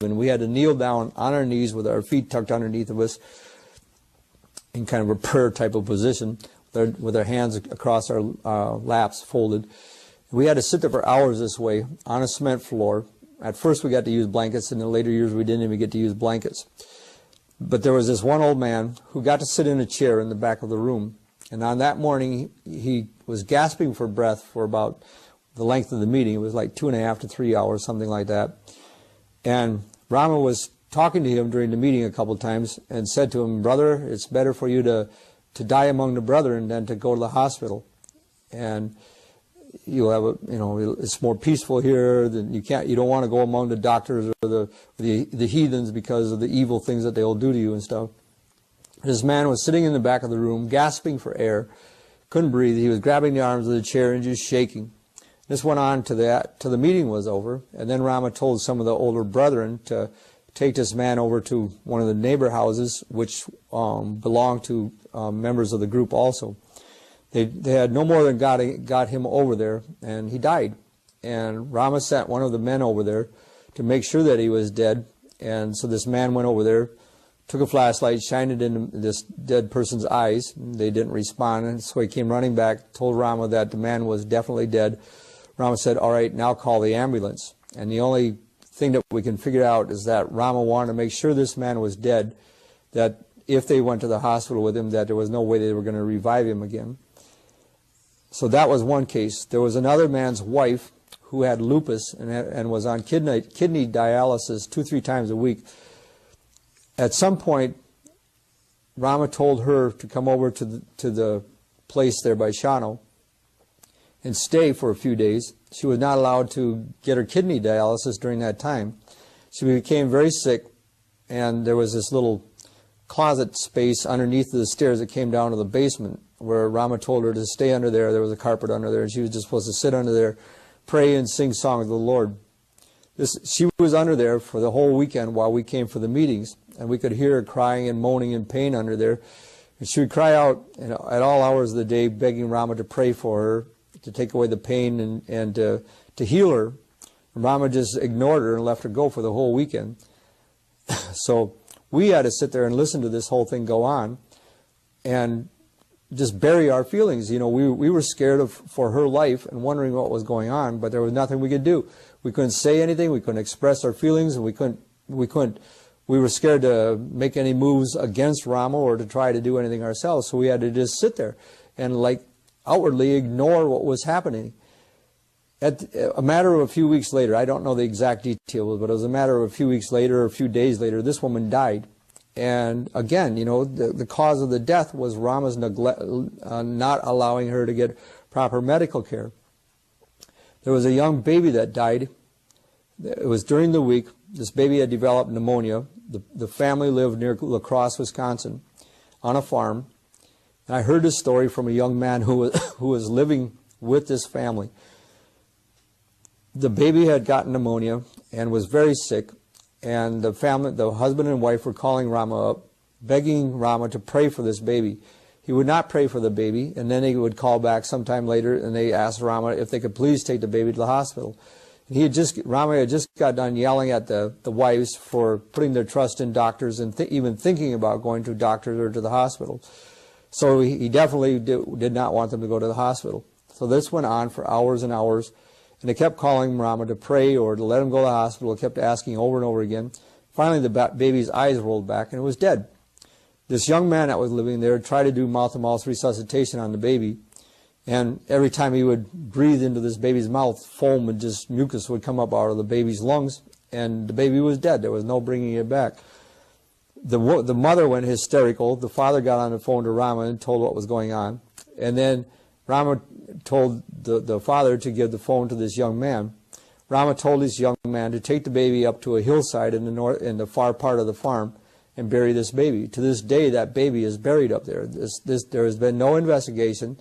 and we had to kneel down on our knees with our feet tucked underneath of us in kind of a prayer type of position, with our hands across our laps folded. We had to sit there for hours this way on a cement floor. At first we got to use blankets, and in the later years we didn't even get to use blankets. But there was this one old man who got to sit in a chair in the back of the room. And on that morning, he was gasping for breath for about the length of the meeting. It was like 2.5 to 3 hours, something like that. And Rama was talking to him during the meeting a couple of times and said to him, "Brother, it's better for you to die among the brethren than to go to the hospital. And you'll have it's more peaceful here. Than you don't want to go among the doctors or the heathens because of the evil things that they'll do to you and stuff." This man was sitting in the back of the room, gasping for air, couldn't breathe. He was grabbing the arms of the chair and just shaking. This went on till the meeting was over, and then Rama told some of the older brethren to take this man over to one of the neighbor houses, which belonged to members of the group also. They had no more than got him over there, and he died. And Rama sent one of the men over there to make sure that he was dead. And so this man went over there, took a flashlight, shined it in this dead person's eyes. They didn't respond, and so he came running back, told Rama that the man was definitely dead. Rama said, "All right, now call the ambulance." And the only thing that we can figure out is that Rama wanted to make sure this man was dead, that if they went to the hospital with him, that there was no way they were going to revive him again. So that was one case. There was another man's wife who had lupus and was on kidney dialysis 2-3 times a week. At some point, Rama told her to come over to the place there by Shawano and stay for a few days. She was not allowed to get her kidney dialysis during that time. She became very sick, and there was this little closet space underneath the stairs that came down to the basement, where Rama told her to stay under there. There was a carpet under there, and she was just supposed to sit under there, pray and sing songs of the Lord. She was under there for the whole weekend while we came for the meetings, and we could hear her crying and moaning in pain under there. And she would cry out at all hours of the day, begging Rama to pray for her, to take away the pain and to heal her. And Rama just ignored her and left her go for the whole weekend. So we had to sit there and listen to this whole thing go on and just bury our feelings. We were scared for her life and wondering what was going on, but there was nothing we could do. We couldn't say anything. We couldn't express our feelings, and we were scared to make any moves against Rama or to try to do anything ourselves. So we had to just sit there and outwardly ignore what was happening. At a matter of a few weeks later, I don't know the exact details, but it was a matter of a few weeks later or a few days later, this woman died. And again, the cause of the death was Rama's neglect, not allowing her to get proper medical care. There was a young baby that died. It was during the week. This baby had developed pneumonia. The family lived near La Crosse, Wisconsin, on a farm. And I heard this story from a young man who was living with this family. The baby had gotten pneumonia and was very sick. And the husband and wife were calling Rama up, begging Rama to pray for this baby. He would not pray for the baby, and then he would call back sometime later, and they asked Rama if they could please take the baby to the hospital. And Rama had just got done yelling at the wives for putting their trust in doctors and even thinking about going to doctors or to the hospital. So he definitely did not want them to go to the hospital. So this went on for hours and hours. And they kept calling Rama to pray or to let him go to the hospital. Kept asking over and over again. Finally, the baby's eyes rolled back, and it was dead. This young man that was living there tried to do mouth-to-mouth resuscitation on the baby. And every time he would breathe into this baby's mouth, foam and just mucus would come up out of the baby's lungs, and the baby was dead. There was no bringing it back. The mother went hysterical. The father got on the phone to Rama and told what was going on. And then Rama told the father to give the phone to this young man. Rama told this young man to take the baby up to a hillside in the far part of the farm and bury this baby. To this day, that baby is buried up there. There has been no investigation.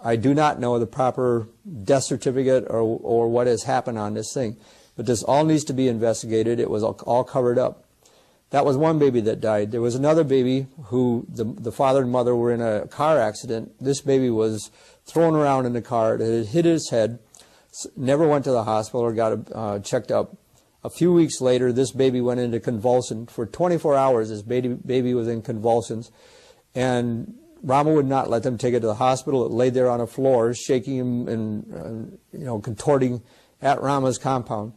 I do not know the proper death certificate or what has happened on this thing. But this all needs to be investigated. It was all covered up. That was one baby that died. There was another baby who the father and mother were in a car accident. This baby was thrown around in the car. It had hit his head, never went to the hospital or got checked up. A few weeks later, this baby went into convulsion. For 24 hours, this baby was in convulsions. And Rama would not let them take it to the hospital. It laid there on the floor, shaking him and contorting at Rama's compound.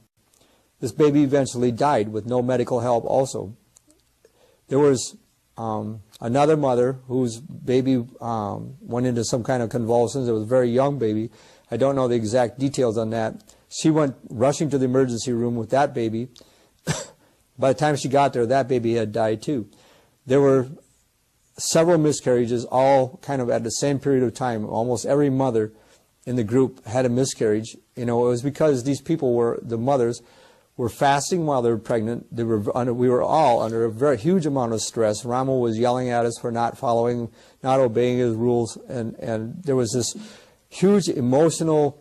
This baby eventually died with no medical help also. There was another mother whose baby went into some kind of convulsions. It was a very young baby. I don't know the exact details on that. She went rushing to the emergency room with that baby. By the time she got there, that baby had died too. There were several miscarriages, all kind of at the same period of time. Almost every mother in the group had a miscarriage. It was because these people the mothers were fasting while they were pregnant. We were all under a very huge amount of stress. Rama was yelling at us for not obeying his rules, and there was this huge emotional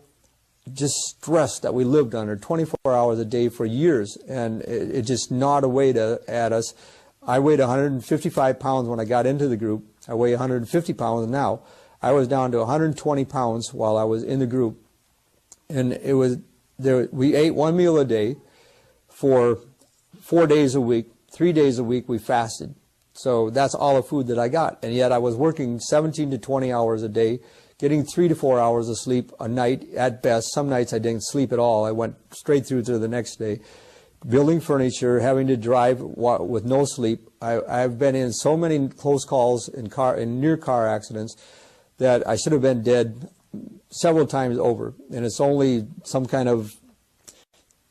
just stress that we lived under 24 hours a day for years, and it just gnawed away at us. I weighed 155 pounds when I got into the group. I weigh 150 pounds now. I was down to 120 pounds while I was in the group, and we ate one meal a day for 4 days a week. 3 days a week we fasted. So that's all the food that I got, and yet I was working 17 to 20 hours a day, getting 3 to 4 hours of sleep a night at best. Some nights I didn't sleep at all. I went straight through to the next day. Building furniture, having to drive with no sleep. I've been in so many close calls in near car accidents that I should have been dead several times over. And it's only some kind of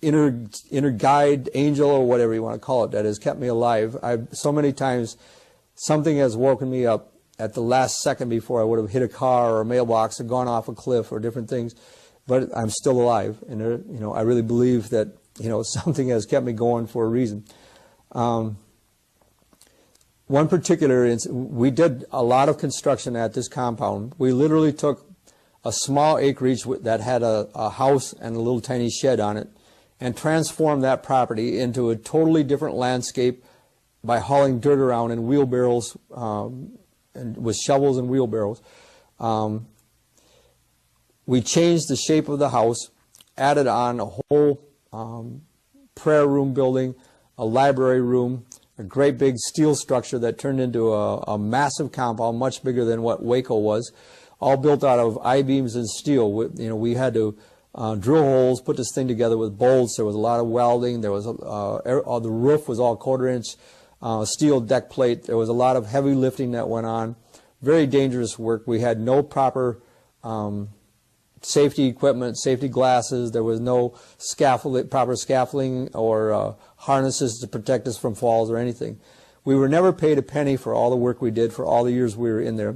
inner guide, angel, or whatever you want to call it, that has kept me alive. So many times something has woken me up at the last second before I would have hit a car or a mailbox or gone off a cliff or different things, but I'm still alive, and I really believe that something has kept me going for a reason. One particular instance, we did a lot of construction at this compound. We literally took a small acreage that had a house and a little tiny shed on it and transformed that property into a totally different landscape by hauling dirt around in wheelbarrows, and with shovels and wheelbarrows. We changed the shape of the house, added on a whole prayer room building, a library room, a great big steel structure that turned into a massive compound, much bigger than what Waco was, all built out of I-beams and steel. We had to drill holes, put this thing together with bolts. There was a lot of welding. There was the roof was all quarter-inch steel deck plate. There was a lot of heavy lifting that went on. Very dangerous work. We had no proper safety equipment, safety glasses. There was no proper scaffolding or harnesses to protect us from falls or anything. We were never paid a penny for all the work we did for all the years we were in there.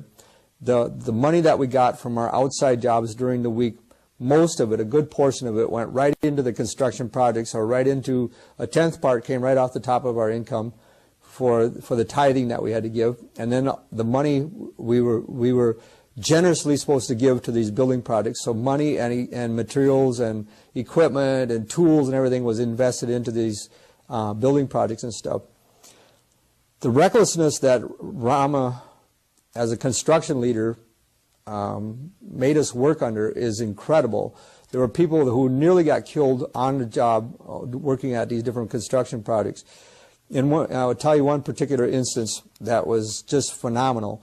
The money that we got from our outside jobs during the week, most of it, a good portion of it, went right into the construction projects, or right into a 10th part came right off the top of our income for the tithing that we had to give. And then the money we were generously supposed to give to these building projects. So money and materials and equipment and tools and everything was invested into these building projects and stuff. The recklessness that Rama, as a construction leader, made us work under is incredible. There were people who nearly got killed on the job working at these different construction projects. And I would tell you one particular instance that was just phenomenal.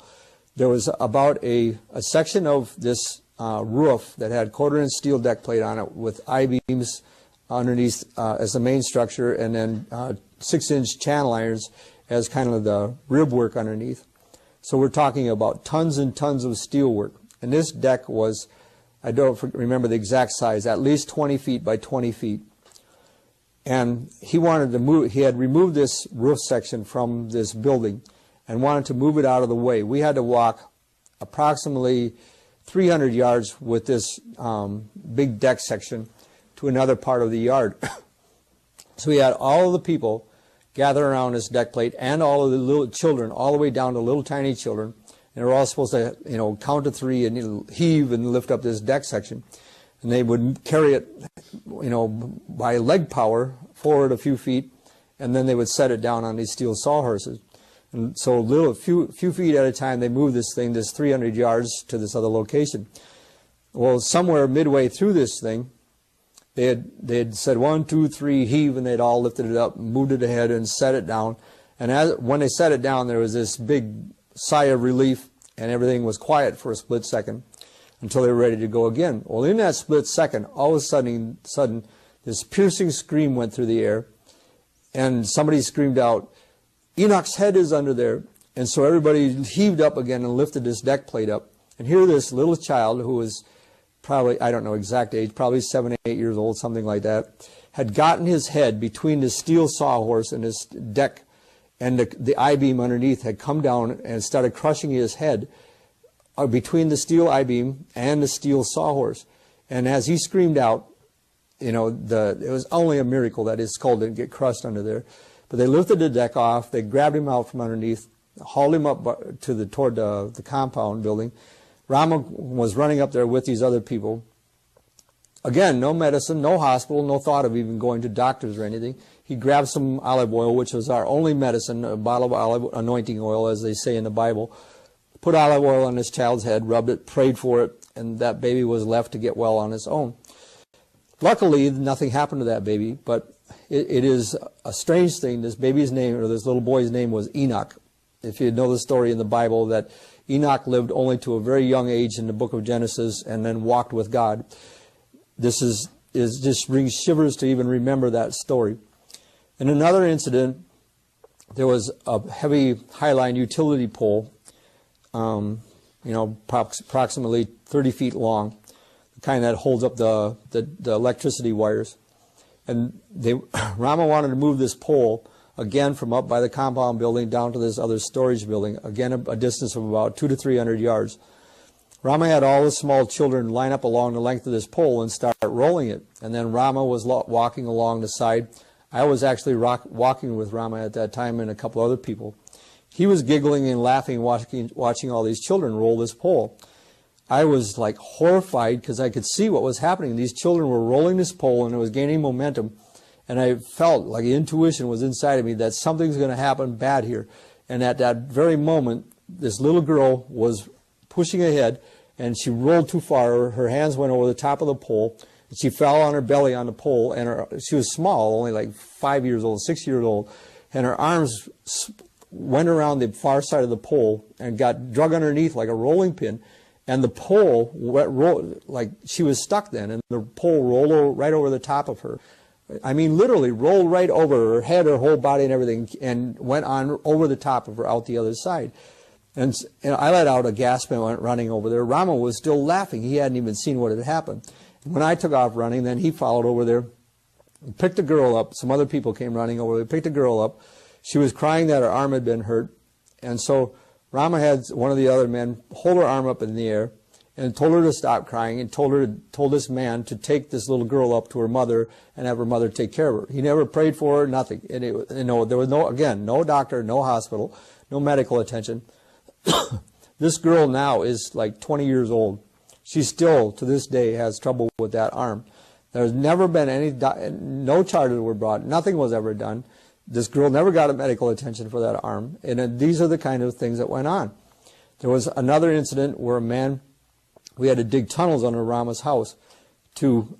There was about a section of this roof that had quarter-inch steel deck plate on it with I-beams underneath as the main structure, and then 6-inch channel irons as kind of the rib work underneath. So we're talking about tons and tons of steel work. And this deck was, I don't remember the exact size, at least 20 feet by 20 feet. And he wanted to move, he had removed this roof section from this building and wanted to move it out of the way. We had to walk approximately 300 yards with this big deck section to another part of the yard. So we had all of the people gather around this deck plate and all of the little children, all the way down to little tiny children. And they were all supposed to, count to 3 and heave and lift up this deck section. And they would carry it, by leg power forward a few feet, and then they would set it down on these steel sawhorses. And so a few feet at a time, they moved this thing, this 300 yards to this other location. Well, somewhere midway through this thing, they had said 1, 2, 3, heave, and they'd all lifted it up, moved it ahead, and set it down. And when they set it down, there was this big sigh of relief, and everything was quiet for a split second until they were ready to go again. Well, in that split second, all of a sudden, this piercing scream went through the air, and somebody screamed out, "Enoch's head is under there." And so everybody heaved up again and lifted this deck plate up. And here this little child, who was probably, I don't know exact age, probably 7, 8 years old, something like that, had gotten his head between the steel sawhorse and his deck, and the I-beam underneath had come down and started crushing his head between the steel I-beam and the steel sawhorse. And as he screamed out, you know, it was only a miracle that his skull didn't get crushed under there. But they lifted the deck off, they grabbed him out from underneath, hauled him up toward the compound building. Rama was running up there with these other people. Again, no medicine, no hospital, no thought of even going to doctors or anything. He grabbed some olive oil, which was our only medicine, a bottle of olive anointing oil, as they say in the Bible. Put olive oil on this child's head, rubbed it, prayed for it, and that baby was left to get well on its own. Luckily, nothing happened to that baby, but it is a strange thing. This baby's name, or this little boy's name, was Enoch. If you know the story in the Bible, that Enoch lived only to a very young age in the book of Genesis and then walked with God. This is just brings shivers to even remember that story. In another incident, there was a heavy highline utility pole, approximately 30 feet long, the kind that holds up the electricity wires. And Rama wanted to move this pole again from up by the compound building down to this other storage building, again a distance of about 200 to 300 yards. Rama had all the small children line up along the length of this pole and start rolling it. And then Rama was walking along the side. I was actually walking with Rama at that time and a couple other people. He was giggling and laughing, watching all these children roll this pole. I was like horrified because I could see what was happening. These children were rolling this pole and it was gaining momentum. And I felt like intuition was inside of me that something's going to happen bad here. And at that very moment, this little girl was pushing ahead, and she rolled too far. Her hands went over the top of the pole, and she fell on her belly on the pole. And she was small, only like 5 years old, 6 years old. And her arms went around the far side of the pole and got drug underneath like a rolling pin. And the pole rolled, like she was stuck then, and the pole rolled right over the top of her. I mean, literally rolled right over her head, her whole body and everything, and went on over the top of her out the other side. And I let out a gasp and went running over there. Rama was still laughing. He hadn't even seen what had happened. And when I took off running, then he followed over there, picked the girl up. Some other people came running over there, picked the girl up. She was crying that her arm had been hurt. And so Rama had one of the other men hold her arm up in the air and told her to stop crying, and told this man to take this little girl up to her mother and have her mother take care of her. He never prayed for her, nothing. And there was no doctor, no hospital, no medical attention. This girl now is like 20 years old. She still, to this day, has trouble with that arm. There's never been no charges were brought. Nothing was ever done. This girl never got a medical attention for that arm. And these are the kind of things that went on. There was another incident where we had to dig tunnels under Rama's house to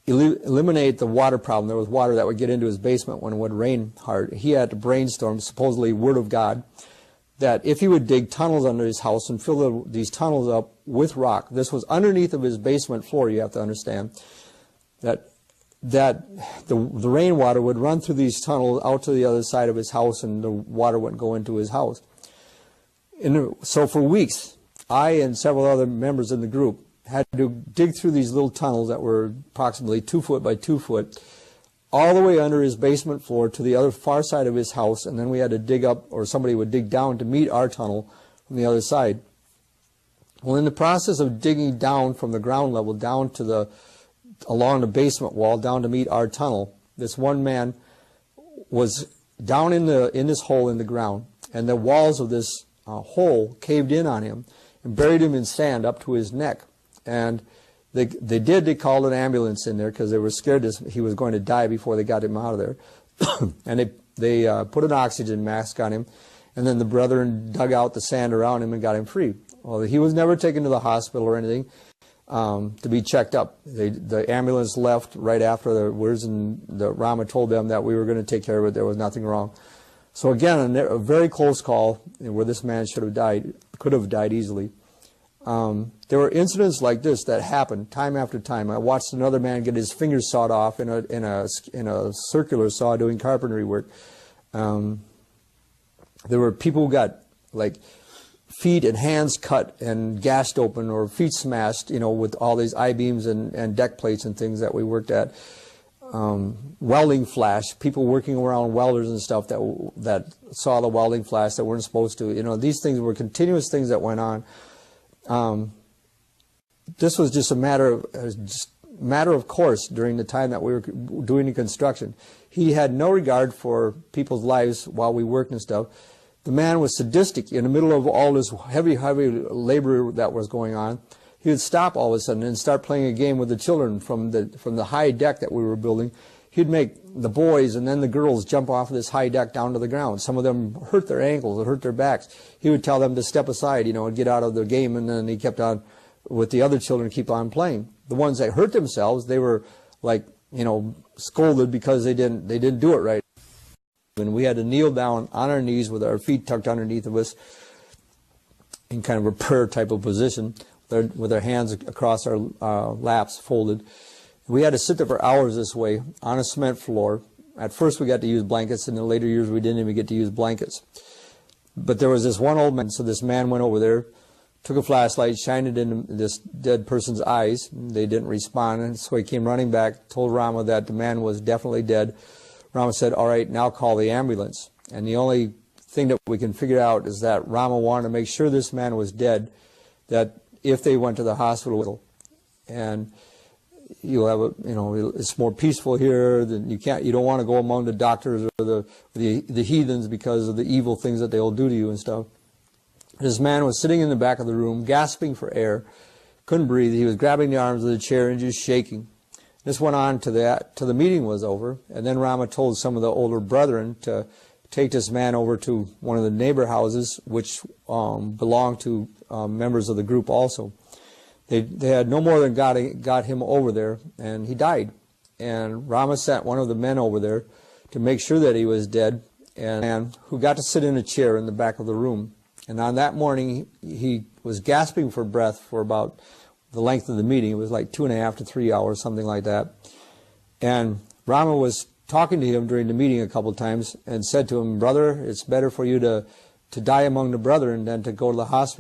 eliminate the water problem. There was water that would get into his basement when it would rain hard. He had to brainstorm, supposedly word of God, that if he would dig tunnels under his house and fill these tunnels up with rock, this was underneath of his basement floor, you have to understand, that the rainwater would run through these tunnels out to the other side of his house, and the water wouldn't go into his house. And so for weeks, I and several other members in the group had to dig through these little tunnels that were approximately 2 foot by 2 foot, all the way under his basement floor to the other far side of his house, and then we had to dig up, or somebody would dig down to meet our tunnel from the other side. Well, in the process of digging down from the ground level down to along the basement wall down to meet our tunnel, this one man was down in this hole in the ground, and the walls of this hole caved in on him and buried him in sand up to his neck. And they called an ambulance in there because they were scared he was going to die before they got him out of there. And they put an oxygen mask on him, and then the brethren dug out the sand around him and got him free. Well, he was never taken to the hospital or anything. to be checked up. The ambulance left right after the words, and the Rama told them that we were going to take care of it. There was nothing wrong. So again, a very close call where this man should have died, could have died easily. There were incidents like this that happened time after time. I watched another man get his fingers sawed off in a circular saw doing carpentry work. There were people who got like feet and hands cut and gashed open, or feet smashed, you know, with all these I-beams and deck plates and things that we worked at. Welding flash, people working around welders and stuff that saw the welding flash that weren't supposed to. You know, these things were continuous things that went on. This was just a matter of course during the time that we were doing the construction. He had no regard for people's lives while we worked and stuff. The man was sadistic in the middle of all this heavy labor that was going on. He would stop all of a sudden and start playing a game with the children from the high deck that we were building. He'd make the boys and then the girls jump off of this high deck down to the ground. Some of them hurt their ankles or hurt their backs. He would tell them to step aside, you know, and get out of the game, and then he kept on with the other children, keep on playing. The ones that hurt themselves, they were like, you know, scolded because they didn't do it right. And we had to kneel down on our knees with our feet tucked underneath of us in kind of a prayer type of position, with our hands across our laps folded. We had to sit there for hours this way on a cement floor. At first we got to use blankets, and in the later years we didn't even get to use blankets. But there was this one old man, so this man went over there, took a flashlight, shined it in this dead person's eyes. They didn't respond, and so he came running back, told Rama that the man was definitely dead. Rama said, all right, now call the ambulance. And the only thing that we can figure out is that Rama wanted to make sure this man was dead, that if they went to the hospital, and you'll have a, you know, it's more peaceful here, than you don't want to go among the doctors or the heathens because of the evil things that they'll do to you and stuff. This man was sitting in the back of the room, gasping for air, couldn't breathe. He was grabbing the arms of the chair and just shaking. This went on till the meeting was over, and then Rama told some of the older brethren to take this man over to one of the neighbor houses, which belonged to members of the group also. They had no more than got him over there, and he died. And Rama sent one of the men over there to make sure that he was dead, and who got to sit in a chair in the back of the room. And on that morning, he was gasping for breath for about the length of the meeting. It was like 2.5 to 3 hours, something like that. And Rama was talking to him during the meeting a couple of times and said to him, brother, it's better for you to die among the brethren than to go to the hospital.